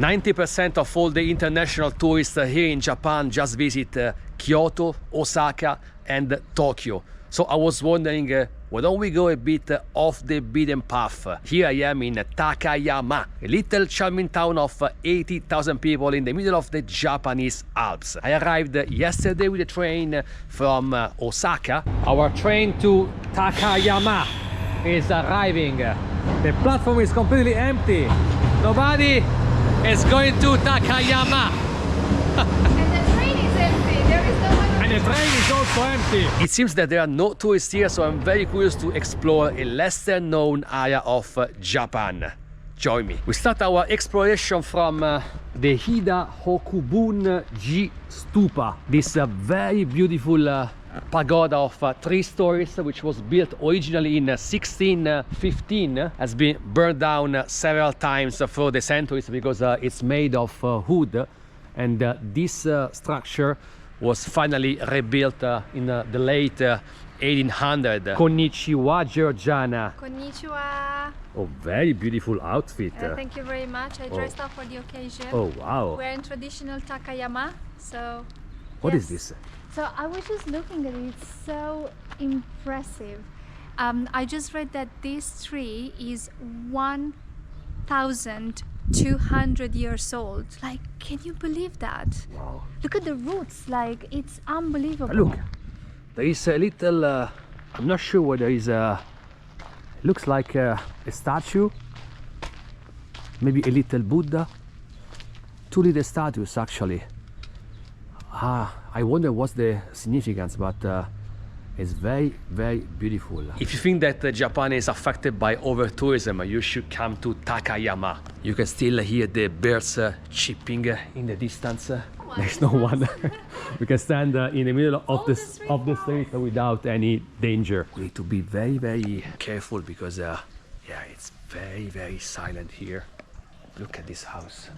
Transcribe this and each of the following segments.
90% of all the international tourists here in Japan just visit Kyoto, Osaka and Tokyo. So I was wondering, why don't we go a bit off the beaten path? Here I am in Takayama, a little charming town of 80,000 people in the middle of the Japanese Alps. I arrived yesterday with a train from Osaka. Our train to Takayama is arriving. The platform is completely empty. Nobody is going to Takayama. The train is also empty. It seems that there are no tourists here, so I'm very curious to explore a lesser known area of Japan. Join me. We start our exploration from the Hida Hokubun-ji Stupa. This very beautiful pagoda of 3 stories, which was built originally in 1615, has been burned down several times through the centuries because it's made of wood, and this structure was finally rebuilt in the late 1800s. Konnichiwa, Georgiana. Konnichiwa. Oh, very beautiful outfit. Thank you very much. I dressed up for the occasion. Oh, wow. We're in traditional Takayama, so... What is this? So I was just looking at it. It's so impressive. I just read that this tree is 1,200 years old. Like, can you believe that? Wow. Look at the roots, like, it's unbelievable. Look, there is a little, I'm not sure what there is, it looks like a statue, maybe a little Buddha, 2 little statues actually. I wonder what's the significance, but it's very, very beautiful. If you think that Japan is affected by over-tourism, you should come to Takayama. You can still hear the birds chirping in the distance. There's no one. We can stand in the middle of the street without any danger. We need to be very, very careful because, yeah, it's very, very silent here. Look at this house.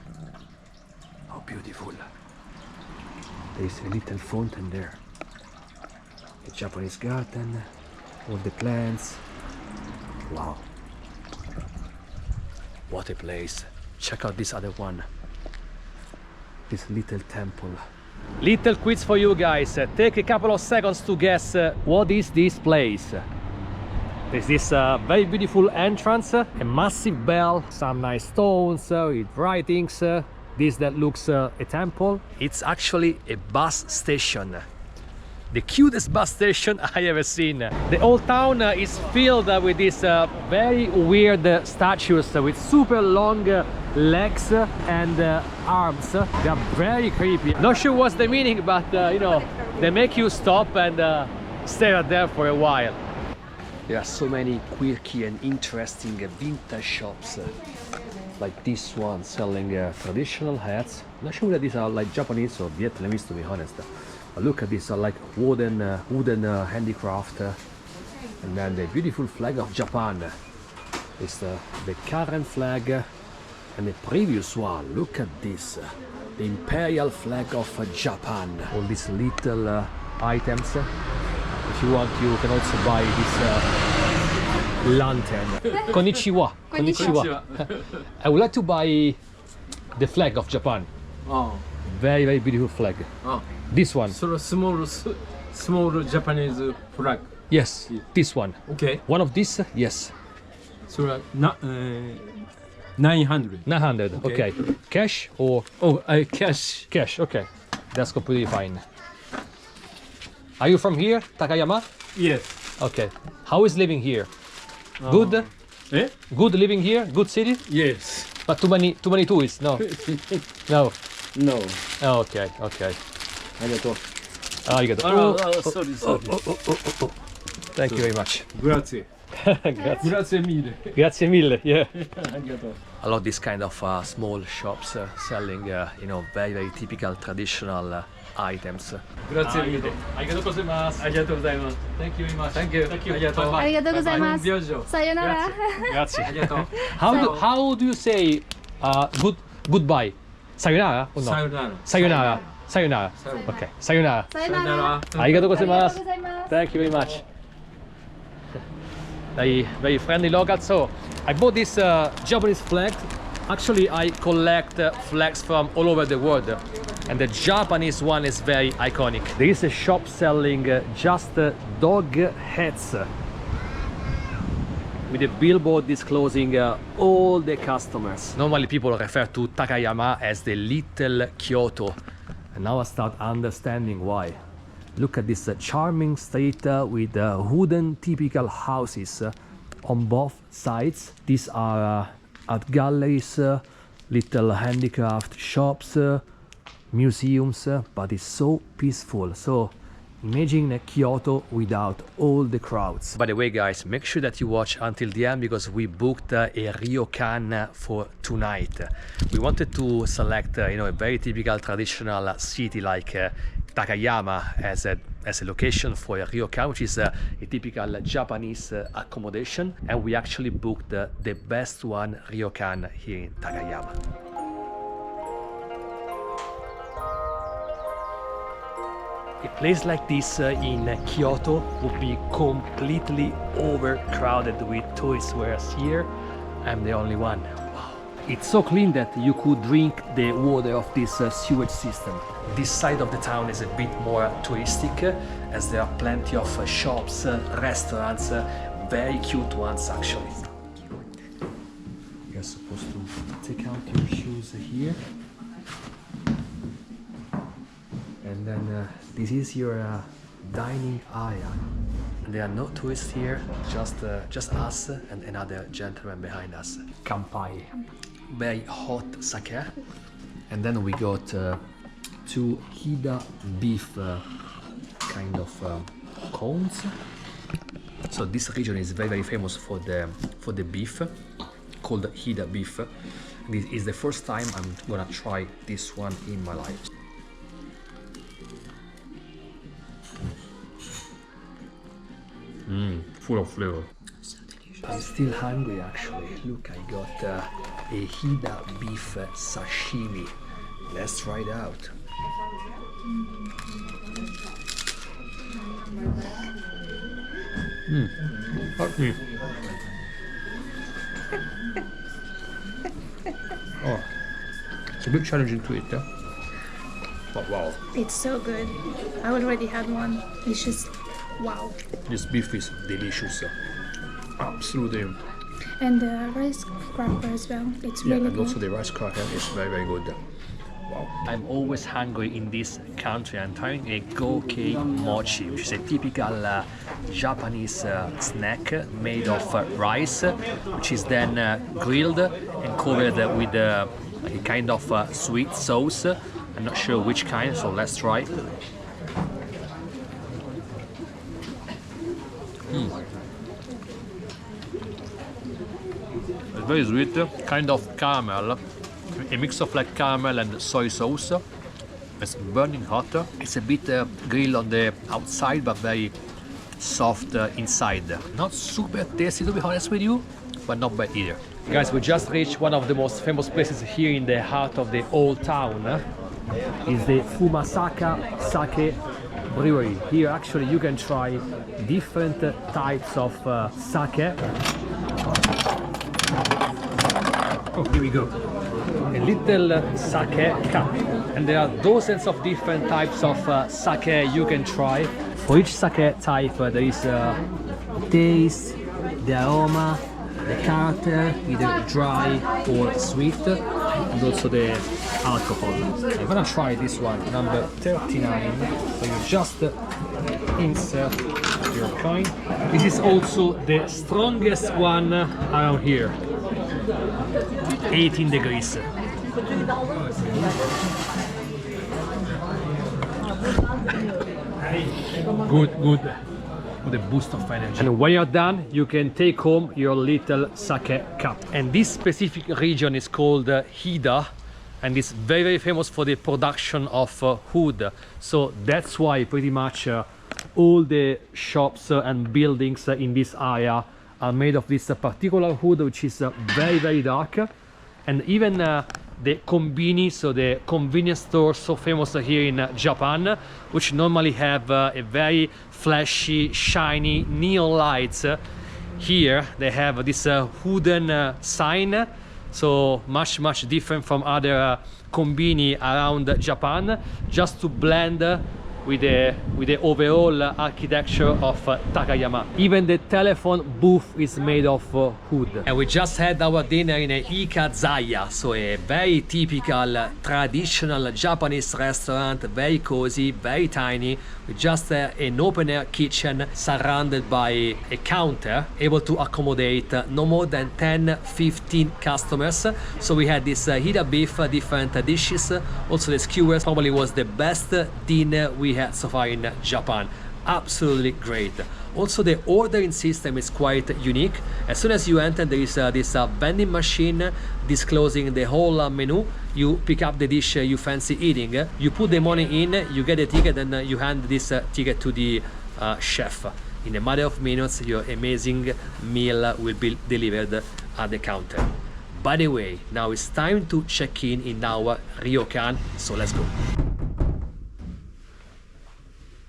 How beautiful. There's a little fountain there. A Japanese garden, all the plants. Wow. What a place. Check out this other one. This little temple. Little quiz for you guys. Take a couple of seconds to guess what is this place. There's this very beautiful entrance, a massive bell, some nice stones with writings. This that looks a temple. It's actually a bus station. The cutest bus station I ever seen. The old town is filled with these very weird statues with super long legs and arms. They are very creepy. Not sure what's the meaning, but you know, they make you stop and stare at them for a while. There are so many quirky and interesting vintage shops. Like this one selling traditional hats. Not sure whether these are like Japanese or Vietnamese, to be honest. But look at this, like wooden handicraft. And then the beautiful flag of Japan. It's the current flag and the previous one. Look at this, the imperial flag of Japan. All these little items. If you want, you can also buy this lantern. Konnichiwa. Konnichiwa. I would like to buy the flag of Japan. Oh. Very, very beautiful flag. Oh. This one. So small Japanese flag. Yes, this one. Okay. One of these, yes. So 900. 900. Okay. Cash or? Oh, cash. Cash. Okay. That's completely fine. Are you from here, Takayama? Yes. Okay. How is living here? Good? Eh? Good living here? Good city? Yes. But too many tourists? No. No. No. Oh, okay. Okay. Arigato. Arigato. Sorry. Thank you very much. Grazie. Grazie. Grazie mille. Grazie mille. Yeah. Arigato. I love this kind of small shops selling, you know, very, very typical traditional items. Grazie mille. Arigato gozaimasu. Arigato gozaimasu. Thank you very much. Thank you. Thank you. Arigato. Bye-bye. Arigatou gozaimasu. Buon viaggio. Sayonara. Grazie. Arigato. How do you say goodbye? Sayonara or no? Sayonara. Sayonara. Sayonara. Okay. Sayonara. Sayonara. Arigato gozaimasu. Arigatou gozaimasu. Thank you very much. Very, very friendly local. So I bought this Japanese flag Actually, I collect flags from all over the world, and the Japanese one is very iconic. There is a shop selling just dog heads with a billboard disclosing all the customers. Normally people refer to Takayama as the little Kyoto, and now I start understanding why. Look at this charming street with wooden typical houses on both sides. These are art galleries, little handicraft shops, museums, but it's so peaceful. So imagine Kyoto without all the crowds. By the way, guys, make sure that you watch until the end, because we booked a ryokan for tonight. We wanted to select you know, a very typical traditional city like Takayama as a location for a ryokan, which is a typical Japanese accommodation, and we actually booked the best one ryokan here in Takayama. A place like this in Kyoto would be completely overcrowded with tourists, whereas here I'm the only one. Wow. It's so clean that you could drink the water of this sewage system. This side of the town is a bit more touristic, as there are plenty of shops, restaurants, very cute ones actually. You're supposed to take out your shoes here. And then this is your dining area. There are no tourists here, just us and another gentleman behind us. Kampai, very hot sake. And then we got two Hida beef kind of cones. So this region is very famous for the beef, called Hida beef. This is the first time I'm gonna try this one in my life. Full of flavor. So delicious. I'm still hungry actually. Look, I got a Hida beef sashimi. Let's try it out. Oh, it's a bit challenging to eat, but wow. It's so good. I already had one. It's just wow. This beef is delicious. Absolutely. And the rice cracker as well. It's Yeah, really and good. also the rice cracker is very good. Wow. I'm always hungry in this country. I'm trying a goke mochi, which is a typical Japanese snack made of rice, which is then grilled and covered with a kind of sweet sauce. I'm not sure which kind, so let's try. It's very sweet, kind of caramel, a mix of like caramel and soy sauce. It's burning hot. It's a bit grilled on the outside, but very soft inside. Not super tasty, to be honest with you, but not bad either. Guys, we just reached one of the most famous places here in the heart of the old town. It's the Fumasaka Sake Brewery. Here actually you can try different types of sake. Oh, here we go. A little sake cup. And there are dozens of different types of sake you can try. For each sake type there is the taste, the aroma, the character, either dry or sweet, and also the alcohol. I'm gonna try this one, number 39. So you just insert your coin. This is also the strongest one around here. 18 degrees. Good. With a boost of energy. And when you're done, you can take home your little sake cup. And this specific region is called Hida, and it's very famous for the production of wood. So that's why pretty much all the shops and buildings in this area are made of this particular wood, which is very dark. And even the konbini, so the convenience store, so famous here in Japan, which normally have a very flashy, shiny neon lights. Here they have this wooden sign So much different from other konbini around Japan, just to blend with the overall architecture of Takayama. Even the telephone booth is made of wood. And we just had our dinner in a ikazaya, so a very typical traditional Japanese restaurant, very cozy, very tiny, with just an open-air kitchen surrounded by a counter, able to accommodate no more than 10-15 customers. So we had this hira beef, different dishes, also the skewers. Probably was the best dinner we had so far in Japan. Absolutely great. Also the ordering system is quite unique. As soon as you enter, there is this vending machine disclosing the whole menu. You pick up the dish you fancy eating, you put the money in, you get a ticket, and you hand this ticket to the chef. In a matter of minutes, your amazing meal will be delivered at the counter. By the way, now it's time to check in our ryokan, so let's go.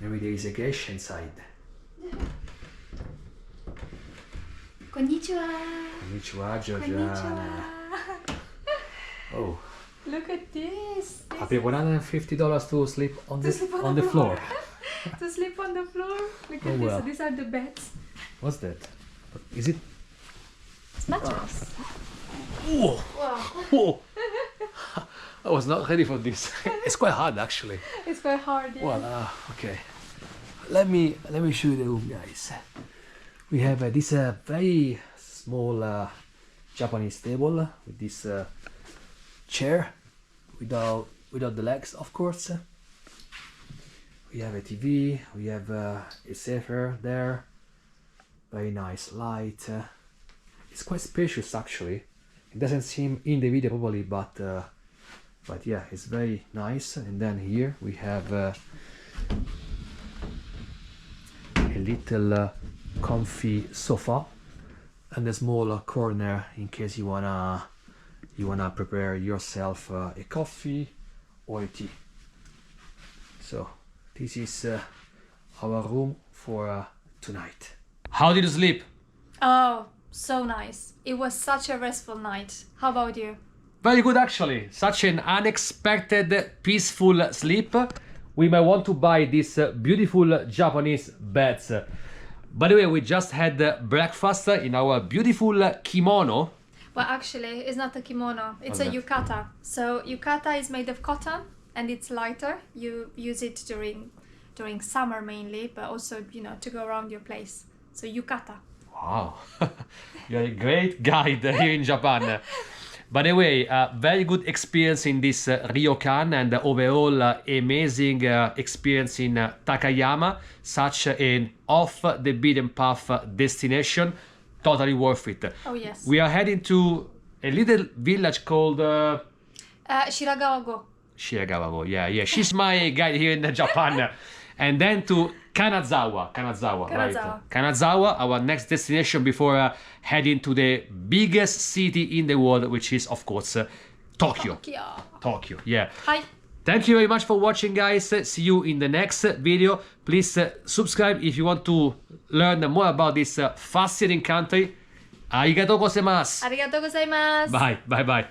Maybe there is a geisha inside. Konnichiwa. Konnichiwa, Georgiana. Oh. Look at this. I paid $150 to sleep on the floor. To sleep on the floor. Look at Oh, this. well. These are the beds. What's that? Is it? It's mattress. Whoa! Wow. Whoa! I was not ready for this. It's quite hard actually. It's quite hard. Yeah. Well, okay. Let me show you the room, guys. We have this very small Japanese table with this chair without the legs, of course. We have a TV. We have a safer there. Very nice light. It's quite spacious actually. It doesn't seem in the video probably, but yeah, it's very nice. And then here we have a little comfy sofa and a small corner in case you wanna prepare yourself a coffee or a tea. So this is our room for tonight. How did you sleep? Oh, so nice. It was such a restful night. How about you? Very good actually. Such an unexpected, peaceful sleep. We might want to buy these beautiful Japanese beds. By the way, we just had breakfast in our beautiful kimono. Well, actually, it's not a kimono. It's a yukata. So yukata is made of cotton and it's lighter. You use it during summer mainly, but also, you know, to go around your place. So yukata. Wow, you're a great guide here in Japan. By the way, very good experience in this ryokan, and overall amazing experience in Takayama. Such an off the beaten path destination, totally worth it. Oh yes. We are heading to a little village called Shiragawa-go. Shiragawa-go. Yeah. She's my guide here in Japan. And then to Kanazawa, right? Kanazawa, our next destination before heading to the biggest city in the world, which is, of course, Tokyo. Tokyo, yeah. Hi. Thank you very much for watching, guys. See you in the next video. Please subscribe if you want to learn more about this fascinating country. Arigatou gozaimasu. Arigatou gozaimasu. Bye.